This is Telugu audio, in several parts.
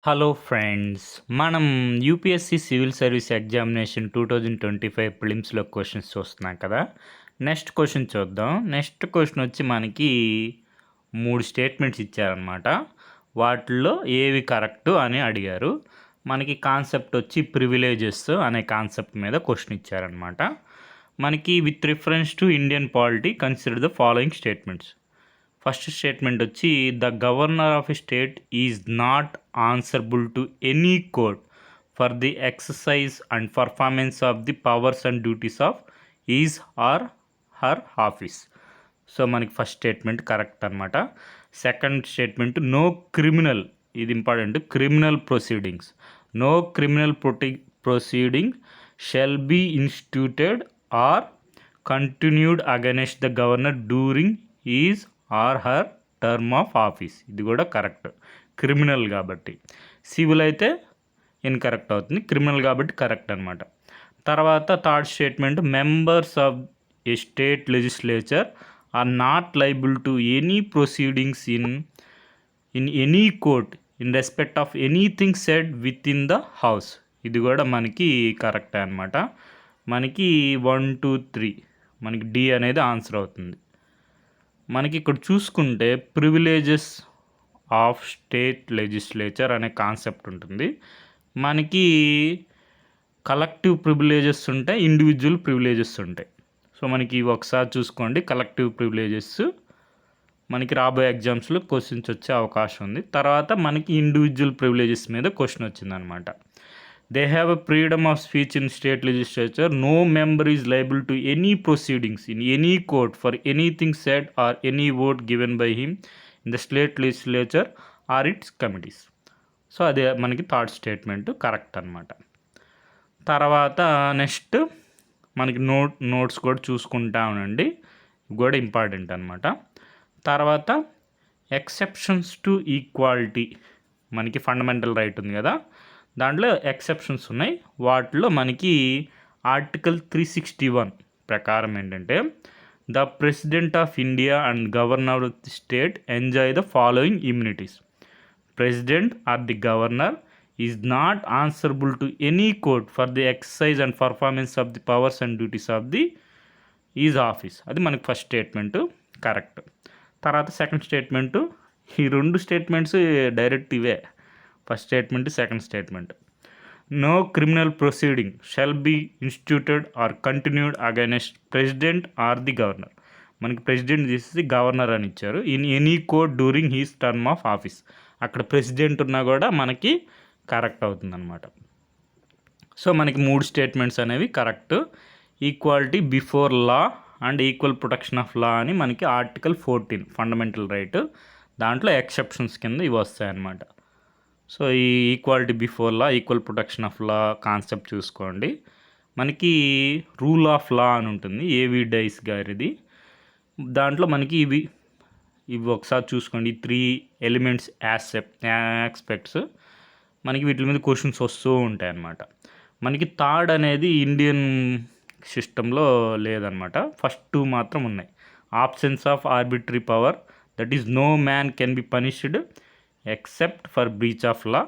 Hello friends. మనం యూపీఎస్సీ సివిల్ సర్వీస్ ఎగ్జామినేషన్ 2025 ప్రిలిమ్స్‌లో క్వెషన్స్ చూస్తున్నాం కదా! నెక్స్ట్ క్వెషన్ చూద్దాం. నెక్స్ట్ క్వెషన్ వచ్చి మనకి 3 స్టేట్మెంట్స్ ఇచ్చారనమాట. వాటిల్లో ఏవి కరెక్టు అని అడిగారు. మనకి కాన్సెప్ట్ వచ్చి ప్రివిలేజెస్ అనే కాన్సెప్ట్ మీద క్వెషన్ ఇచ్చారనమాట. మనకి with reference to Indian polity consider the following statements. First statement వచ్చి the governor of a state is not answerable to any court for the exercise and performance of the powers and duties of his or her office. So మనకి ఫస్ట్ స్టేట్మెంట్ కరెక్ట్ అనమాట. సెకండ్ స్టేట్మెంట్ నో క్రిమినల్, ఇది important, criminal proceedings, no criminal proceeding shall be instituted or continued against the governor during his or her term of office. ఇది కూడా కరెక్ట్, క్రిమినల్ కాబట్టి. సివిల్ అయితే ఇన్కరెక్ట్ అవుతుంది, క్రిమినల్ కాబట్టి కరెక్ట్ అనమాట. తర్వాత third statement members of a state legislature are not liable to any proceedings in any court in respect of anything said within the house. ఇది కూడా మనకి కరెక్టే అనమాట. మనకి 1, 2, 3 మనకి డి అనేది ఆన్సర్ అవుతుంది. మనకి ఇక్కడ చూసుకుంటే ప్రివిలేజెస్ ఆఫ్ స్టేట్ లెజిస్లేచర్ అనే కాన్సెప్ట్ ఉంటుంది. మనకి కలెక్టివ్ ప్రివిలేజెస్ ఉంటాయి, ఇండివిజువల్ ప్రివిలేజెస్ ఉంటాయి. సో మనకి ఒకసారి చూసుకోండి. కలెక్టివ్ ప్రివిలేజెస్ మనకి రాబోయే ఎగ్జామ్స్లో క్వశ్చన్స్ వచ్చే అవకాశం ఉంది. తర్వాత మనకి ఇండివిజువల్ ప్రివిలేజెస్ మీద క్వశ్చన్ వచ్చిందనమాట. They have a freedom of speech in state legislature. No member is liable to any proceedings in any court for anything said or any vote given by him in the state legislature or its committees. So అదే మనకి థర్డ్ స్టేట్మెంట్ కరెక్ట్ అనమాట. తర్వాత నెక్స్ట్ మనకి నోట్స్ కూడా చూసుకుంటా ఉండండి, కూడా ఇంపార్టెంట్ అనమాట. తర్వాత ఎక్సెప్షన్స్ టు ఈక్వాలిటీ, మనకి ఫండమెంటల్ రైట్ ఉంది కదా, దాంట్లో ఎక్సెప్షన్స్ ఉన్నాయి. వాటిలో మనకి ఆర్టికల్ 361 ప్రకారం ఏంటంటే the president of India and governor of the state enjoy the following immunities. President or the governor is not answerable to any court for the exercise and performance of the powers and duties of the is office. అది మనకి ఫస్ట్ స్టేట్మెంటు కరెక్ట్. తర్వాత సెకండ్ స్టేట్మెంటు, ఈ రెండు స్టేట్మెంట్స్ డైరెక్ట్ ఇవే, first statement second statement. No criminal proceeding shall be instituted or continued against president or the governor. మనకి ప్రెసిడెంట్ చేసేసి గవర్నర్ అని ఇచ్చారు. In any court during his term of office, అక్కడ ప్రెసిడెంట్ ఉన్నా కూడా మనకి కరెక్ట్ అవుతుందన్నమాట. సో మనకి 3 స్టేట్మెంట్స్ అనేవి correct. Equality before law and equal protection of law అని మనకి ఆర్టికల్ 14 ఫండమెంటల్ రైట్, దాంట్లో ఎక్సెప్షన్స్ కింద ఇవి వస్తాయన్నమాట. సో ఈ equality before law, equal protection of law concept చూసుకోండి. మనకి రూల్ ఆఫ్ లా అని ఉంటుంది, ఏవి డైస్ గారిది. దాంట్లో మనకి ఇవి ఒకసారి చూసుకోండి. 3 ఎలిమెంట్స్ ఆస్పెక్ట్స్ మనకి వీటి మీద క్వశ్చన్స్ వస్తూ ఉంటాయి అన్నమాట. మనకి థర్డ్ అనేది ఇండియన్ సిస్టంలో లేదనమాట. ఫస్ట్ 2 మాత్రం ఉన్నాయి. Absence of arbitrary power, that is no man can be punished except for breach of law.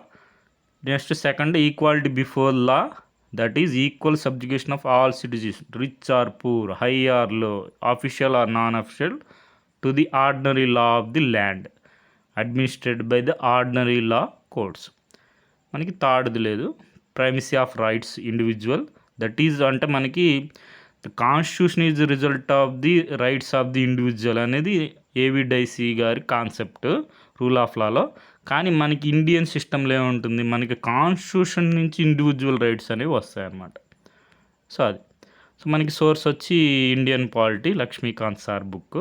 Next second, equality before law, that is equal subjugation of all citizens, rich or poor, high or low, official or non-official, to the ordinary law of the land administered by the ordinary law courts. మనకి థర్డ్ది లేదు. Primacy of rights individual, that is అంటే మనకి the constitution is result of the rights of the individual అనేది ఏవి డైసీ గారి కాన్సెప్ట్ రూల్ ఆఫ్ లాలో. కానీ మనకి ఇండియన్ సిస్టంలో ఏముంటుంది, మనకి కాన్స్టిట్యూషన్ నుంచి ఇండివిజువల్ రైట్స్ అనేవి వస్తాయన్నమాట. సో అది. సో మనకి సోర్స్ వచ్చి Indian polity, Laxmikanth sir book.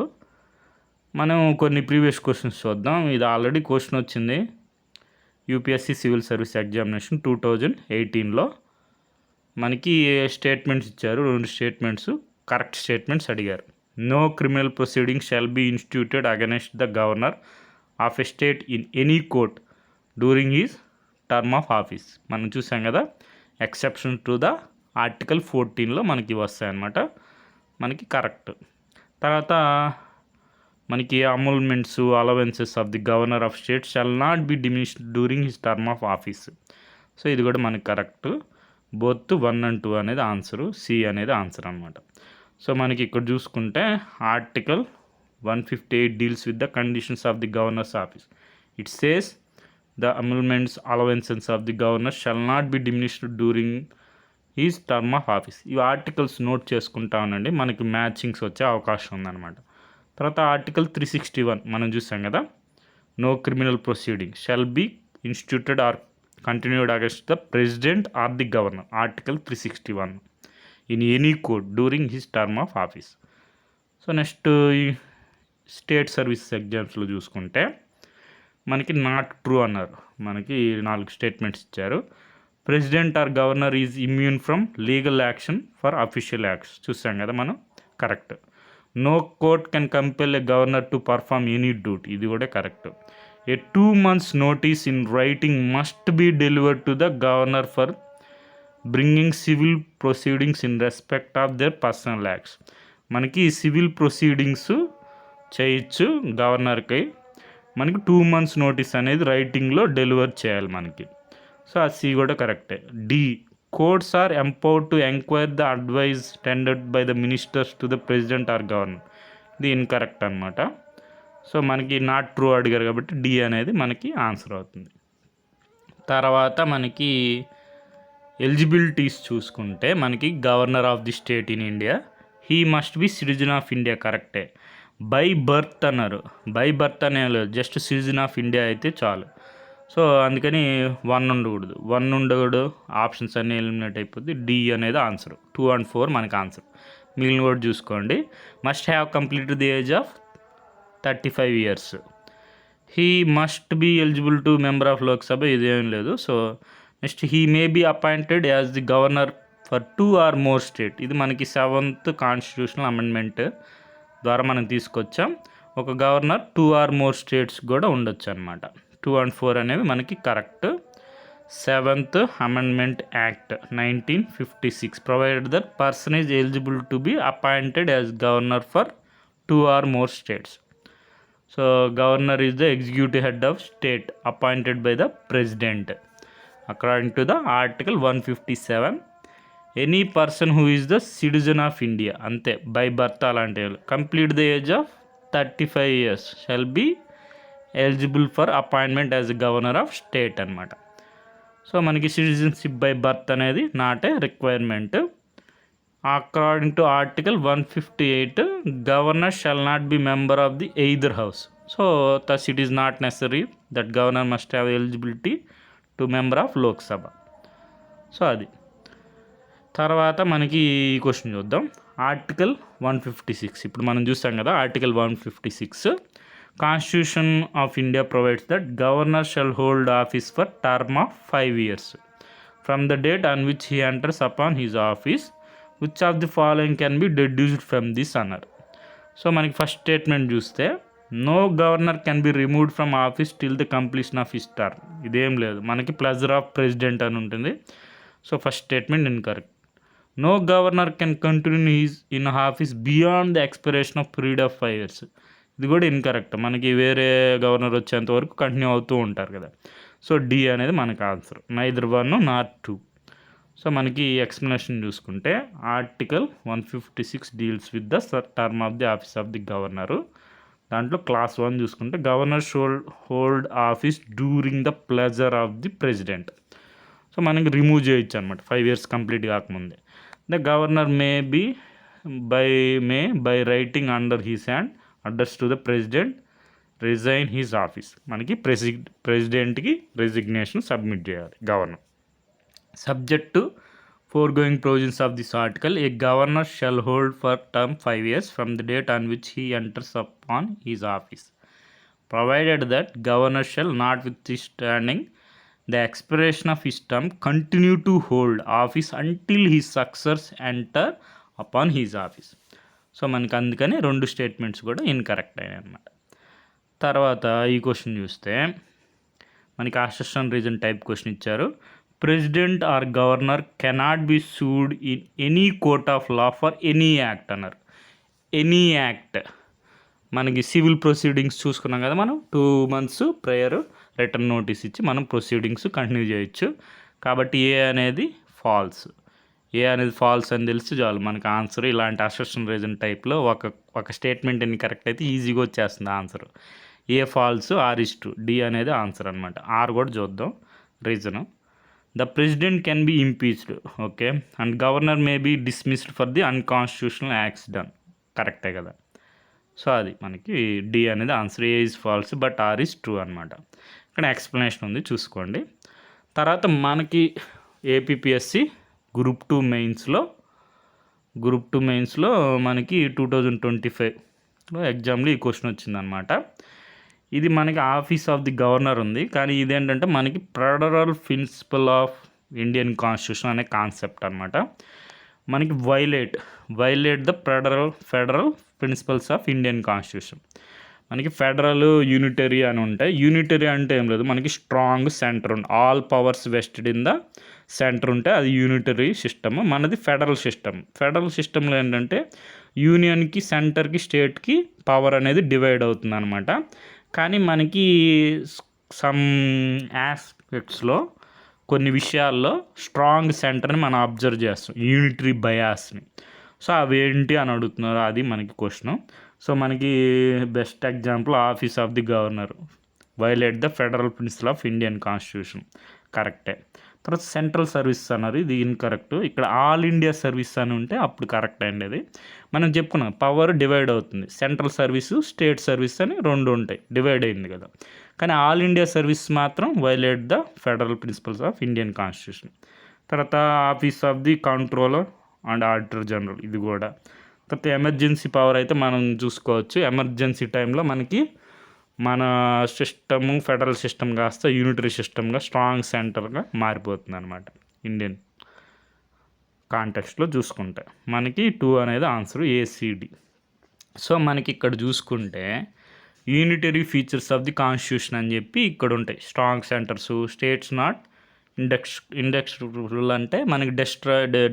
మనం కొన్ని ప్రీవియస్ క్వశ్చన్స్ చూద్దాం. ఇది ఆల్రెడీ క్వశ్చన్ వచ్చింది యూపీఎస్సీ సివిల్ సర్వీస్ ఎగ్జామినేషన్ 2018లో. మనకి స్టేట్మెంట్స్ ఇచ్చారు, 2 స్టేట్మెంట్స్, కరెక్ట్ స్టేట్మెంట్స్ అడిగారు. No criminal proceeding shall be instituted against the governor of a state in any court during his term of office. మనం చూసాం కదా, ఎక్సెప్షన్ టు ద ఆర్టికల్ 14లో మనకి వస్తాయన్నమాట, మనకి కరెక్ట్. తర్వాత మనకి emoluments allowances of the governor of state shall not be diminished during his term of office. So ఇది కూడా మనకి కరెక్ట్. బోత్ 1 and 2 అనేది ఆన్సరు, సి అనేది ఆన్సర్ అనమాట. సో మనకి ఇక్కడ చూసుకుంటే article 158 deals with the conditions of the governor's office. It says the emoluments allowances of the governor shall not be diminished during his term of office. ఈ ఆర్టికల్స్ నోట్ చేసుకుంటా ఉండండి, మనకి మ్యాచింగ్స్ వచ్చే అవకాశం ఉందన్నమాట. తర్వాత ఆర్టికల్ 361 మనం చూసాం కదా, no criminal proceeding shall be instituted or continued against the president or the governor. Article 361 in any court during his term of office. So next ఈ స్టేట్ సర్వీస్ ఎగ్జామ్స్లో చూసుకుంటే మనకి నాట్ ట్రూ అన్నారు. మనకి 4 స్టేట్మెంట్స్ ఇచ్చారు. President or governor is immune from legal action for official acts. చూసాం కదా మనం, correct. No court can compel a governor to perform any duty. ఇది కూడా correct. A 2 months notice in writing must be delivered to the governor for bringing civil proceedings in respect of their personal acts. మనకి సివిల్ ప్రొసీడింగ్స్ చేయొచ్చు గవర్నర్కి, మనకి 2 months నోటీస్ అనేది రైటింగ్లో డెలివర్ చేయాలి మనకి. సో ఆ సి కూడా కరెక్టే. D, courts are empowered to enquire the advice tendered by the ministers to the president or governor. ఇది ఇన్కరెక్ట్ అనమాట. సో మనకి నాట్ ట్రూ అడిగారు కాబట్టి డి అనేది మనకి ఆన్సర్ అవుతుంది. తర్వాత మనకి ఎలిజిబిలిటీస్ చూసుకుంటే మనకి governor of the state in India, he must be citizen of India. కరెక్టే. బై బర్త్ అన్నారు, బై బర్త్ అనే లేదు, జస్ట్ సిటిజన్ ఆఫ్ ఇండియా అయితే చాలు. సో అందుకని 1 ఉండకూడదు, 1 ఉండకూడదు, ఆప్షన్స్ అన్నీ ఎలిమినేట్ అయిపోద్ది. డి అనేది ఆన్సర్. 2 and 4 మనకి ఆన్సర్. మిగిలిన కూడా చూసుకోండి. Must have completed the age of 35 years. He must be eligible to member of Lok Sabha. ఇదేం లేదు. So next, he may be appointed as the governor for 2 or more state. ఇది మనకి 7th కాన్స్టిట్యూషనల్ అమెండ్మెంట్ ద్వారా మనం తీసుకొచ్చాం. ఒక గవర్నర్ 2 or more స్టేట్స్ కూడా ఉండొచ్చు అనమాట. 2 and 4 అనేవి మనకి correct. 7th Amendment Act 1956 provided that person is eligible to be appointed as governor for 2 or more states. So governor is the executive head of state appointed by the president according to the article 157. Any person who is the citizen of India, ante by birth అలాంటి complete the age of 35 years shall be eligible for appointment as a governor of state అనమాట. సో మనకి సిటిజన్షిప్ బై బర్త్ అనేది not a requirement. According to article 158, governor shall not be member of the either house. So thus it is not necessary that governor must have eligibility to member of Lok Sabha. So అది. తర్వాత మనకి ఈ క్వశ్చన్ చూద్దాం. ఆర్టికల్ 156 ఇప్పుడు మనం చూస్తాం కదా. Article 156, constitution of India provides that governor shall hold office for term of 5 years from the date on which he enters upon his office. Which of the following can be deduced from this అన్నారు. సో మనకి ఫస్ట్ స్టేట్మెంట్ చూస్తే, no governor can be removed from office till the completion of his term. ఇదేం లేదు, మనకి ప్లెజర్ ఆఫ్ ప్రెసిడెంట్ అని ఉంటుంది. So first statement incorrect. No governor can continue his in office beyond the expiration of period of 5 years. ఇది కూడా ఇన్కరెక్ట్. మనకి వేరే గవర్నర్ వచ్చేంత వరకు కంటిన్యూ అవుతూ ఉంటారు కదా. సో డి అనేది మనకి ఆన్సర్. Neither 1 nor 2. సో మనకి ఎక్స్ప్లెనేషన్ చూసుకుంటే, article 156 deals with the term of the office of the governor. దాంట్లో క్లాస్ 1 చూసుకుంటే, governor shawl hold office during the pleasure of the president. So మనకి రిమూవ్ చేయొచ్చు అనమాట 5 years కంప్లీట్ కాకముందే. The governor May by writing under his hand address to the president resign his office. మనకి ప్రెసిడెంట్కి రెసిగ్నేషన్ సబ్మిట్ చేయాలి governor. Subject to foregoing provisions of this article, a governor shall hold for term 5 years from the date on which he enters upon his office, provided that governor shall, notwithstanding the expiration of his term, continue to hold office until his successors enter upon his office. So మనకి అందుకని 2 స్టేట్మెంట్స్ కూడా ఇన్కరెక్ట్ అయినాయి అన్నమాట. తర్వాత ఈ క్వశ్చన్ చూస్తే మనకి అసెషన్ రీజన్ టైప్ క్వశ్చన్ ఇచ్చారు. President or governor cannot be sued in any court of law for any act అన్నారు. ఎనీ యాక్ట్ మనకి సివిల్ ప్రొసీడింగ్స్ చూసుకున్నాం కదా, మనం 2 months ప్రేయర్ రిటర్న్ నోటీస్ ఇచ్చి మనం ప్రొసీడింగ్స్ కంటిన్యూ చేయొచ్చు. కాబట్టి ఏ అనేది ఫాల్స్. ఏ అనేది ఫాల్స్ అని తెలిసి చాలు మనకు ఆన్సర్. ఇలాంటి అసర్షన్ రీజన్ టైప్లో ఒక స్టేట్మెంట్ ఎన్ని కరెక్ట్ అయితే ఈజీగా వచ్చేస్తుంది answer. A false, R is true, D అనేది ఆన్సర్ అనమాట. ఆర్ కూడా చూద్దాం reason. The president can be impeached, okay, and governor may be dismissed for the unconstitutional acts done. కరెక్టే కదా. సో అది మనకి డి అనేది answer. A is false but R is true అనమాట. ఇక్కడ ఎక్స్ప్లెనేషన్ ఉంది చూసుకోండి. తర్వాత మనకి ఏపీపీఎస్సి గ్రూప్ 2 మెయిన్స్లో మనకి 2025లో ఎగ్జామ్లో ఈ క్వశ్చన్ వచ్చిందనమాట. ఇది మనకి ఆఫీస్ ఆఫ్ ది గవర్నర్ ఉంది, కానీ ఇదేంటంటే మనకి federal principle of Indian constitution అనే కాన్సెప్ట్ అనమాట. మనకి violate the federal principles of Indian constitution. మనకి ఫెడరల్, యూనిటరీ అని ఉంటాయి. యూనిటరీ అంటే ఏం లేదు, మనకి స్ట్రాంగ్ సెంటర్ ఉంది, all powers vested in the centre ఉంటే అది యూనిటరీ సిస్టమ్. మనది ఫెడరల్ సిస్టంలో ఏంటంటే యూనియన్కి, సెంటర్కి, స్టేట్కి పవర్ అనేది డివైడ్ అవుతుంది అనమాట. కానీ మనకి సమ్ ఆస్పెక్ట్స్లో కొన్ని విషయాల్లో స్ట్రాంగ్ సెంటర్ని మనం అబ్జర్వ్ చేస్తాం, యూనిటరీ బయాస్ని. సో అవేంటి అని అడుగుతున్నారు, అది మనకి క్వశ్చన్. సో మనకి best example office of the governor violate the federal principle of Indian constitution, కరెక్టే. తర్వాత సెంట్రల్ సర్వీస్ అన్నారు, ఇది ఇన్కరెక్ట్. ఇక్కడ ఆల్ ఇండియా సర్వీస్ అని ఉంటే అప్పుడు కరెక్ట్ అండి. అది మనం చెప్పుకున్నాం, పవర్ డివైడ్ అవుతుంది, సెంట్రల్ సర్వీసు, స్టేట్ సర్వీస్ అని 2 ఉంటాయి, డివైడ్ అయింది కదా. కానీ ఆల్ ఇండియా సర్వీస్ మాత్రం violate the federal principles of Indian constitution. తర్వాత office of the controller and auditor general, ఇది కూడా. తర్వాత ఎమర్జెన్సీ పవర్ అయితే మనం చూసుకోవచ్చు, ఎమర్జెన్సీ టైంలో మనకి మన సిస్టము ఫెడరల్ సిస్టమ్ కాస్త యూనిటరీ సిస్టమ్గా స్ట్రాంగ్ సెంటర్గా మారిపోతుంది అనమాట ఇండియన్ కాంటెక్స్ట్లో చూసుకుంటే. మనకి 2 అనేది ఆన్సర్, ఏసీడి. సో మనకి ఇక్కడ చూసుకుంటే unitary features of the constitution అని చెప్పి ఇక్కడ ఉంటాయి. స్ట్రాంగ్ సెంటర్స్, స్టేట్స్ నాట్ ఇండెక్స్టబుల్ అంటే మనకి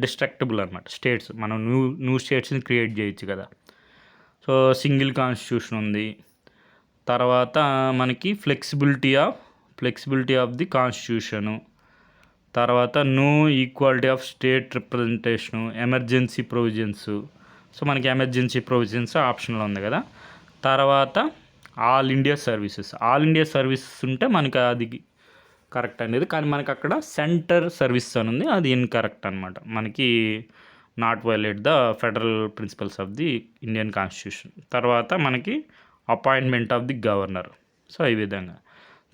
డిస్ట్రక్టబుల్ అనమాట. స్టేట్స్ మనం న్యూ స్టేట్స్ని క్రియేట్ చేయొచ్చు కదా. సో సింగిల్ కాన్స్టిట్యూషన్ ఉంది. తర్వాత మనకి ఫ్లెక్సిబిలిటీ ఆఫ్ ది కాన్స్టిట్యూషను. తర్వాత no equality of state representation, emergency provisions. So మనకి ఎమర్జెన్సీ ప్రొవిజన్స్ ఆప్షన్లో ఉంది కదా. తర్వాత ఆల్ ఇండియా సర్వీసెస్ ఉంటే మనకి అది కరెక్ట్ అనేది, కానీ మనకి అక్కడ సెంటర్ సర్వీస్ అని ఉంది, అది ఇన్కరెక్ట్ అనమాట. మనకి not violate the federal principles of the Indian constitution. తర్వాత మనకి appointment of the governor. So ఈ విధంగా.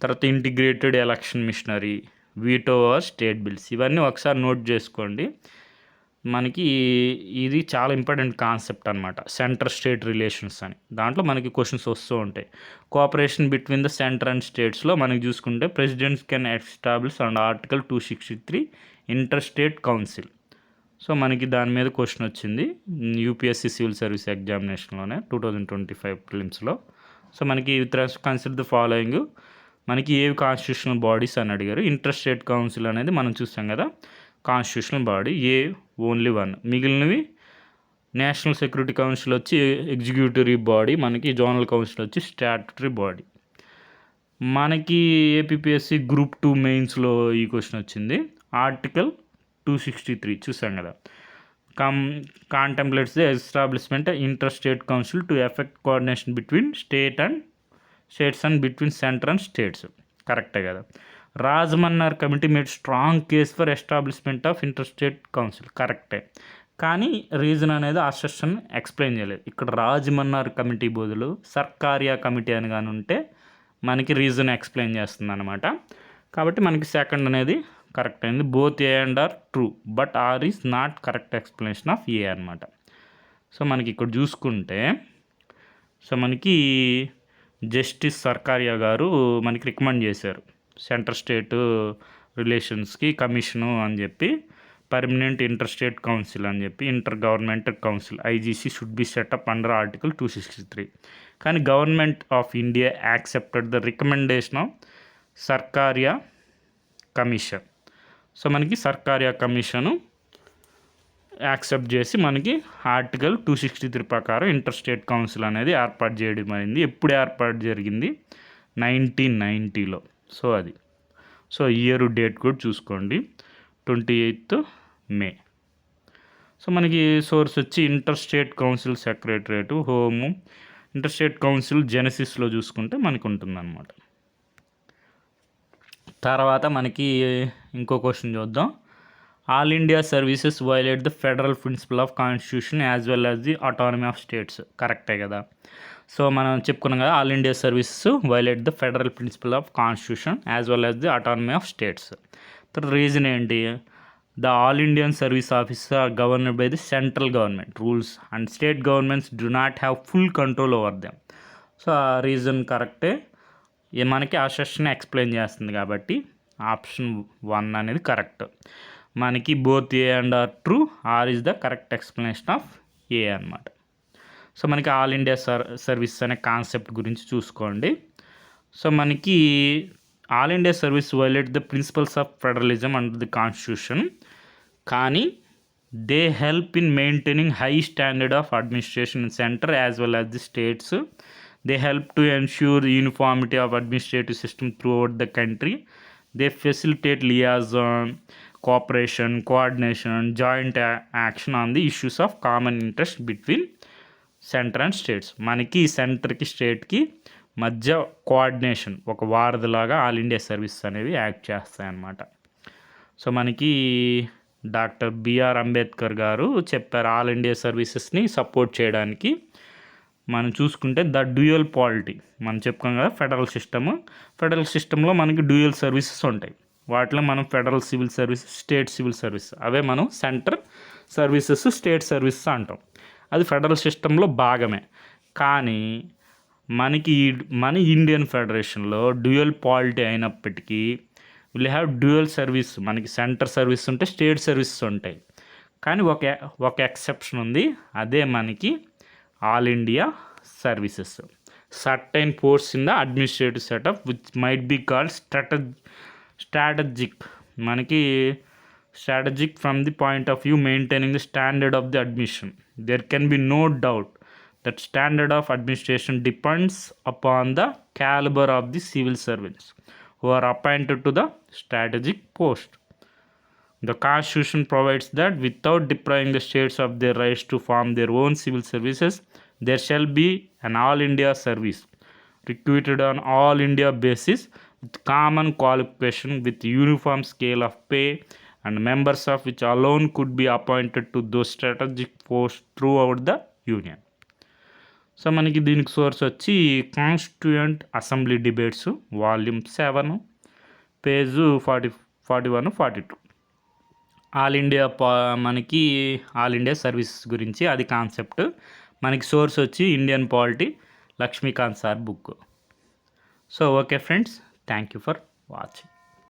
తర్వాత integrated election machinery, veto or state bills, ఇవన్నీ ఒకసారి నోట్ చేసుకోండి. మనకి ఇది చాలా ఇంపార్టెంట్ కాన్సెప్ట్ అనమాట, సెంటర్ స్టేట్ రిలేషన్స్ అని. దాంట్లో మనకి క్వశ్చన్స్ వస్తూ ఉంటాయి. Cooperation between the centre and స్టేట్స్లో మనకి చూసుకుంటే presidents can establish and article 263 inter state council. So మనకి దాని మీద క్వశ్చన్ వచ్చింది యూపీఎస్సీ సివిల్ సర్వీస్ ఎగ్జామినేషన్లోనే 2025 ప్రిలిమ్స్లో. సో మనకి కన్సిడర్ ద ఫాలోయింగ్, మనకి ఏవి కాన్స్టిట్యూషనల్ బాడీస్ అని అడిగారు. ఇంటర్ స్టేట్ కౌన్సిల్ అనేది మనం చూసాం కదా, కాన్స్టిట్యూషనల్ బాడీ, ఓన్లీ 1. మిగిలినవి నేషనల్ సెక్యూరిటీ కౌన్సిల్ వచ్చి ఎగ్జిక్యూటివ్ బాడీ, మనకి జోనల్ కౌన్సిల్ వచ్చి స్టాట్యుటరీ బాడీ. మనకి ఏపీపీఎస్సి గ్రూప్ 2 మెయిన్స్లో ఈ క్వశ్చన్ వచ్చింది. ఆర్టికల్ 263 చూసాం కదా, contemplates the establishment inter state council to effect coordination between states and between centre and states, కరెక్టే కదా. Rajamannar committee made strong case for establishment of inter state council, కరెక్టే. కానీ రీజన్ అనేది ఆ సెషన్ ఎక్స్ప్లెయిన్ చేయలేదు. ఇక్కడ రాజమన్నార్ కమిటీ బదులు సర్కారియా కమిటీ అని కానీ ఉంటే మనకి రీజన్ ఎక్స్ప్లెయిన్ చేస్తుంది అనమాట. కాబట్టి మనకి సెకండ్ అనేది కరెక్ట్ అయింది. Both A and R true but R is not correct explanation of A అనమాట. సో మనకి ఇక్కడ చూసుకుంటే, సో మనకి జస్టిస్ సర్కారియా గారు మనకి రికమెండ్ చేశారు సెంటర్ స్టేట్ రిలేషన్స్కి కమిషను అని చెప్పి, పర్మనెంట్ ఇంటర్ స్టేట్ కౌన్సిల్ అని చెప్పి, inter governmental council IGC should be setup under article 263. కానీ government of India accepted the recommendation of Sarkaria commission. So మనకి సర్కారియా కమిషను యాక్సెప్ట్ చేసి మనకి ఆర్టికల్ 263 ప్రకారం ఇంటర్ స్టేట్ కౌన్సిల్ అనేది ఏర్పాటు చేయడం అయింది. ఎప్పుడు ఏర్పాటు జరిగింది? 1990లో. సో అది ఇయర్ డేట్ కూడా చూసుకోండి, 28th May. సో మనకి సోర్స్ వచ్చి inter state council secretariat, home, inter state council జెనసిస్లో చూసుకుంటే మనకు ఉంటుందన్నమాట. తర్వాత మనకి ఇంకో క్వశ్చన్ చూద్దాం. All India services violate the federal principle of constitution as well as the autonomy of states. కరెక్టే కదా. సో మనం చెప్పుకున్నాం కదా, all India services violate the federal principle of constitution as well as the autonomy of states. తర్వాత రీజన్ ఏంటి? The all Indian service officers are governed by the central government rules and state governments do not have full control over them. So ఆ రీజన్ కరెక్టే, మనకి ఆ సెషన్ ఎక్స్ప్లెయిన్ చేస్తుంది కాబట్టి ఆప్షన్ 1 అనేది కరెక్ట్. మనకి both A and R true, R is the correct explanation of A అనమాట. సో మనకి ఆల్ ఇండియా సర్వీస్ అనే కాన్సెప్ట్ గురించి చూసుకోండి. సో మనకి all India service violate the principles of federalism under the constitution, కానీ they help in maintaining high standard of administration in centre as well as the states. They help to ensure the uniformity of administrative system throughout the country. They facilitate liaison, cooperation, coordination, joint action on the issues of common interest between center and states. మనకి సెంటర్కి స్టేట్కి మధ్య కోఆర్డినేషన్, ఒక వారధిలాగా ఆల్ ఇండియా సర్వీస్ అనేవి యాక్ట్ చేస్తాయన్నమాట. సో మనకి డాక్టర్ బిఆర్ అంబేద్కర్ గారు చెప్పారు ఆల్ ఇండియా సర్వీసెస్ని సపోర్ట్ చేయడానికి. మనం చూసుకుంటే ద డ్యూయల్ పాలిటీ మనం చెప్పుకోం కదా, ఫెడరల్ సిస్టంలో మనకి డ్యూయల్ సర్వీసెస్ ఉంటాయి. వాటిలో మనం federal civil services, state civil service, అవే మనం సెంటర్ సర్వీసెస్, స్టేట్ సర్వీసెస్ అంటాం. అది ఫెడరల్ సిస్టంలో భాగమే. కానీ మన ఇండియన్ ఫెడరేషన్లో డ్యూయల్ పాలిటీ అయినప్పటికీ విల్ హ్యావ్ డ్యూయల్ సర్వీస్. మనకి సెంటర్ సర్వీస్ ఉంటాయి, స్టేట్ సర్వీసెస్ ఉంటాయి. కానీ ఒక ఎక్సెప్షన్ ఉంది, అదే మనకి all India services. Certain posts in the administrative setup which might be called strategic. మనకి strategic from the point of view maintaining the standard of the admission. There can be no doubt that standard of administration depends upon the calibre of the civil servants who are appointed to the strategic post. The Constitution provides that without depriving the states of their rights to form their own civil services, there shall be an all India service recruited on all India basis with common qualification with uniform scale of pay, and members of which alone could be appointed to those strategic posts throughout the union. So మనకి దీనికి సోర్స్ వచ్చి constituent assembly debates volume 7 page 41, 42. మనకి ఆల్ ఇండియా సర్వీస్ గురించి అది కాన్సెప్ట్. మనకి సోర్స్ వచ్చి Indian polity, Laxmikanth sir book. So okay friends, thank you for watching.